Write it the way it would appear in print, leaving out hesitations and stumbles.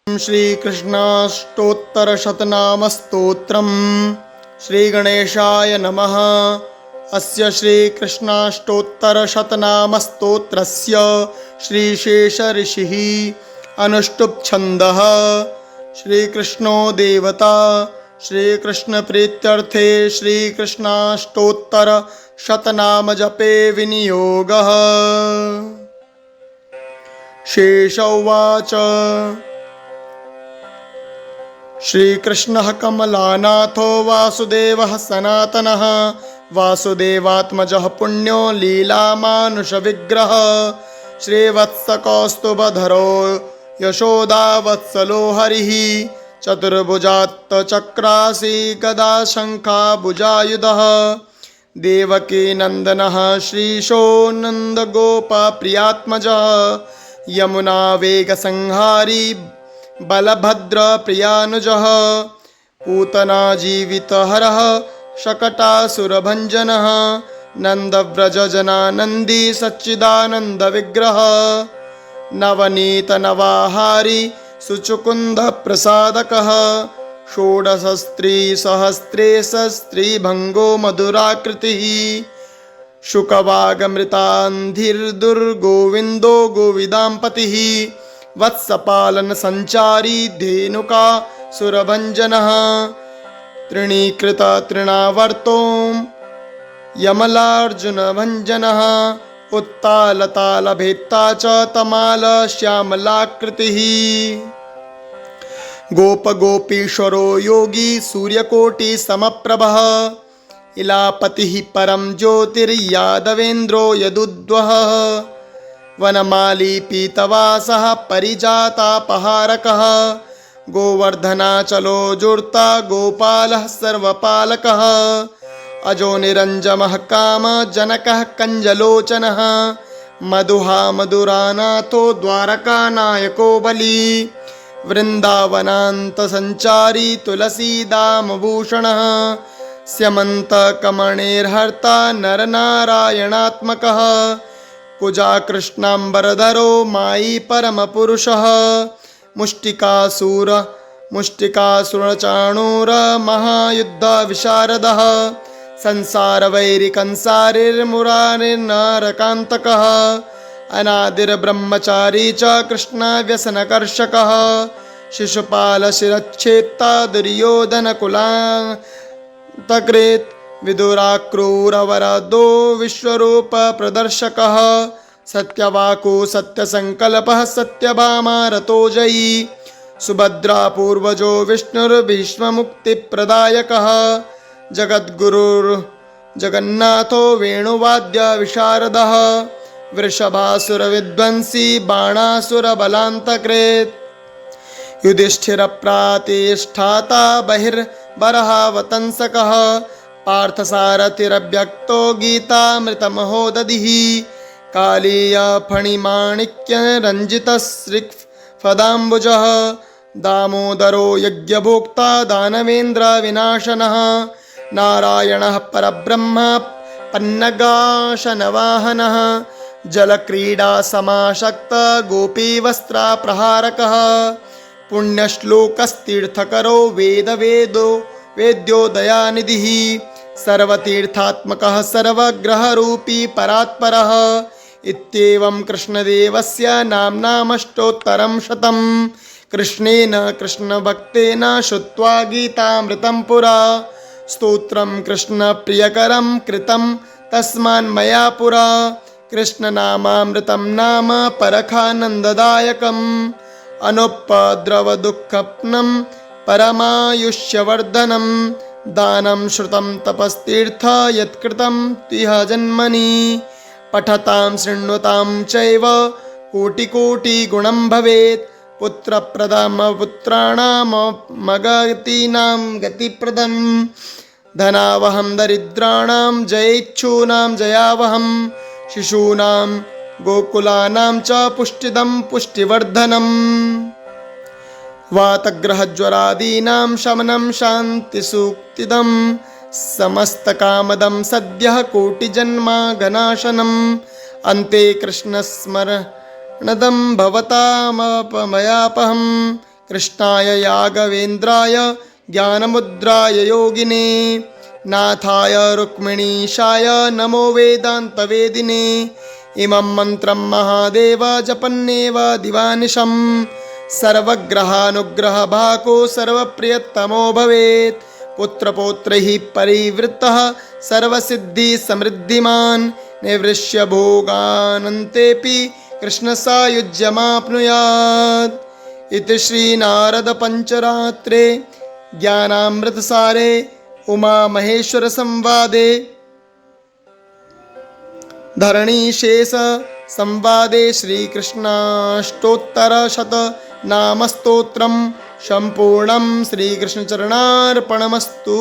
श्रीकृष्णाष्टोत्तरशतनामस्तोत्रम् श्रीगणेशाय नमः। अस्य श्रीकृष्णाष्टोत्तरशतनामस्तोत्रस्य श्रीशेषऋषिः अनुष्टुप् छन्दः। श्रीकृष्णो देवता श्रीकृष्णप्रीत्यर्थे श्रीकृष्णाष्टोत्तरशतनामजपे विनियोगः। शेष उवाच। श्रीकृष्णः कमलानाथो वासुदेवः सनातनः वासुदेवात्मजः पुण्यो लीलामानुषविग्रहः श्रीवत्सकौस्तुभधरो यशोदावत्सलो हरिः चतुर्भुजात्तचक्रासी गदा शङ्खाभुजायुधः देवकी नन्दनः श्रीशो नन्दगोपप्रियात्मजः यमुना वेगसंहारी बलभद्र प्रियानुजः पूतना जीवितहरः शकटासुरभञ्जनः नन्दव्रजजनानन्दी सच्चिदानन्दविग्रहः नवनीतनवाहारी सुचुकुन्दप्रसादकः षोडशस्त्रीसहस्रेशस्त्रीभङ्गो मधुराकृतिः शुकवागमृतान्धिर्दुर्गोविन्दो गोविदाम्पतिः वत्सपालन संचारी धेनुका सुरभञ्जनः तृणीकृत तृणावर्तो यमलार्जुनभञ्जनः उत्तालतालभेत्ता च तमाल श्यामलाकृतिः गोपगोपीश्वरो योगी सूर्यकोटिसमप्रभः इलापतिः परं ज्योतिर्यादवेन्द्रो यदुद्वहः वनमाली पीतवासः परिजातापहारकः गोवर्धनाचलो जुर्ता गोपालः सर्वपालकः अजो निरञ्जमः कामजनकः कञ्जलोचनः मधुहा मधुरानाथो द्वारकानायको बली वृन्दावनान्तसञ्चारी तुलसीदामभूषणः स्यमन्तकमणेर्हर्ता नरनारायणात्मकः कुजा कृष्णाम्बरधरो मायी परमपुरुषः मुष्टिकासुरचाणूर महायुद्धविशारदः संसारवैरिकंसारिर्मुरारिर्नरकान्तकः अनादिर्ब्रह्मचारी च कृष्णव्यसनकर्षकः शिशुपालशिरच्छेत्ता दुर्योधनकुलान्तकृत् विदुराक्रूरवरदो विश्वरूपप्रदर्शकः सत्यवाको सत्यसङ्कल्पः सत्यभामा रतोजयी सुभद्रा पूर्वजो विष्णुर्भीष्ममुक्तिप्रदायकः जगद्गुरुर्जगन्नाथो वेणुवाद्यविशारदः वृषभासुरविध्वंसी बाणासुरबलान्तकृत् युधिष्ठिरप्रातिष्ठाता बहिर्बर्हावतंसकः पार्थसारथिरव्यक्तो गीतामृतमहोदधिः कालीयफणिमाणिक्यरञ्जितश्रीफदाम्बुजः दामोदरो यज्ञभोक्ता दानवेन्द्रविनाशनः नारायणः परब्रह्म पन्नगाशनवाहनः जलक्रीडासमाशक्त गोपीवस्त्राप्रहारकः पुण्यश्लोकस्तीर्थकरो वेद्यो दयानिधिः सर्वतीर्थात्मकः सर्वग्रहरूपी परात्परः इत्येवं कृष्णदेवस्य नाम्नामष्टोत्तरं शतं कृष्णेन कृष्णभक्तेन श्रुत्वा गीतामृतं पुरा स्तोत्रं कृष्णप्रियकरं कृतं तस्मान् मया पुरा कृष्णनामामृतं नाम परखानन्ददायकम् अनुपद्रवदुःखप्नं परमायुष्यवर्धनं दानं श्रुतं तपस्तीर्थ यत्कृतं तिह जन्मनि पठतां शृण्वतां चैव कोटिकोटिगुणं भवेत् पुत्रप्रदमपुत्राणामगतीनां गतिप्रदं धनावहं दरिद्राणां जयेच्छूनां जयावहं शिशूनां गोकुलानां च पुष्टिदं पुष्टिवर्धनम् वातग्रहज्वरादीनां शमनं शान्तिसूक्तिदं समस्तकामदं सद्यः कोटिजन्माघनाशनम् अन्ते कृष्णस्मरणदं भवतामपमयापहं कृष्णाय यागवेन्द्राय ज्ञानमुद्राय योगिने नाथाय रुक्मिणीशाय नमो वेदान्तवेदिने इमं मन्त्रं महादेव जपन्नेव दिवानिशं सर्वग्रहानुग्रहभाको सर्वप्रियतमो भवेत् पुत्रपौत्रैः परिवृत्तः सर्वसिद्धिसमृद्धिमान् निवृष्य भोगानन्तेऽपि कृष्णसायुज्यमाप्नुयात् इति श्रीनारदपञ्चरात्रे ज्ञानामृतसारे उमामहेश्वरसंवादे धरणीशेष संवादे श्रीकृष्णाष्टोत्तरशतनामस्तोत्रं सम्पूर्णं श्रीकृष्णचरणार्पणमस्तु।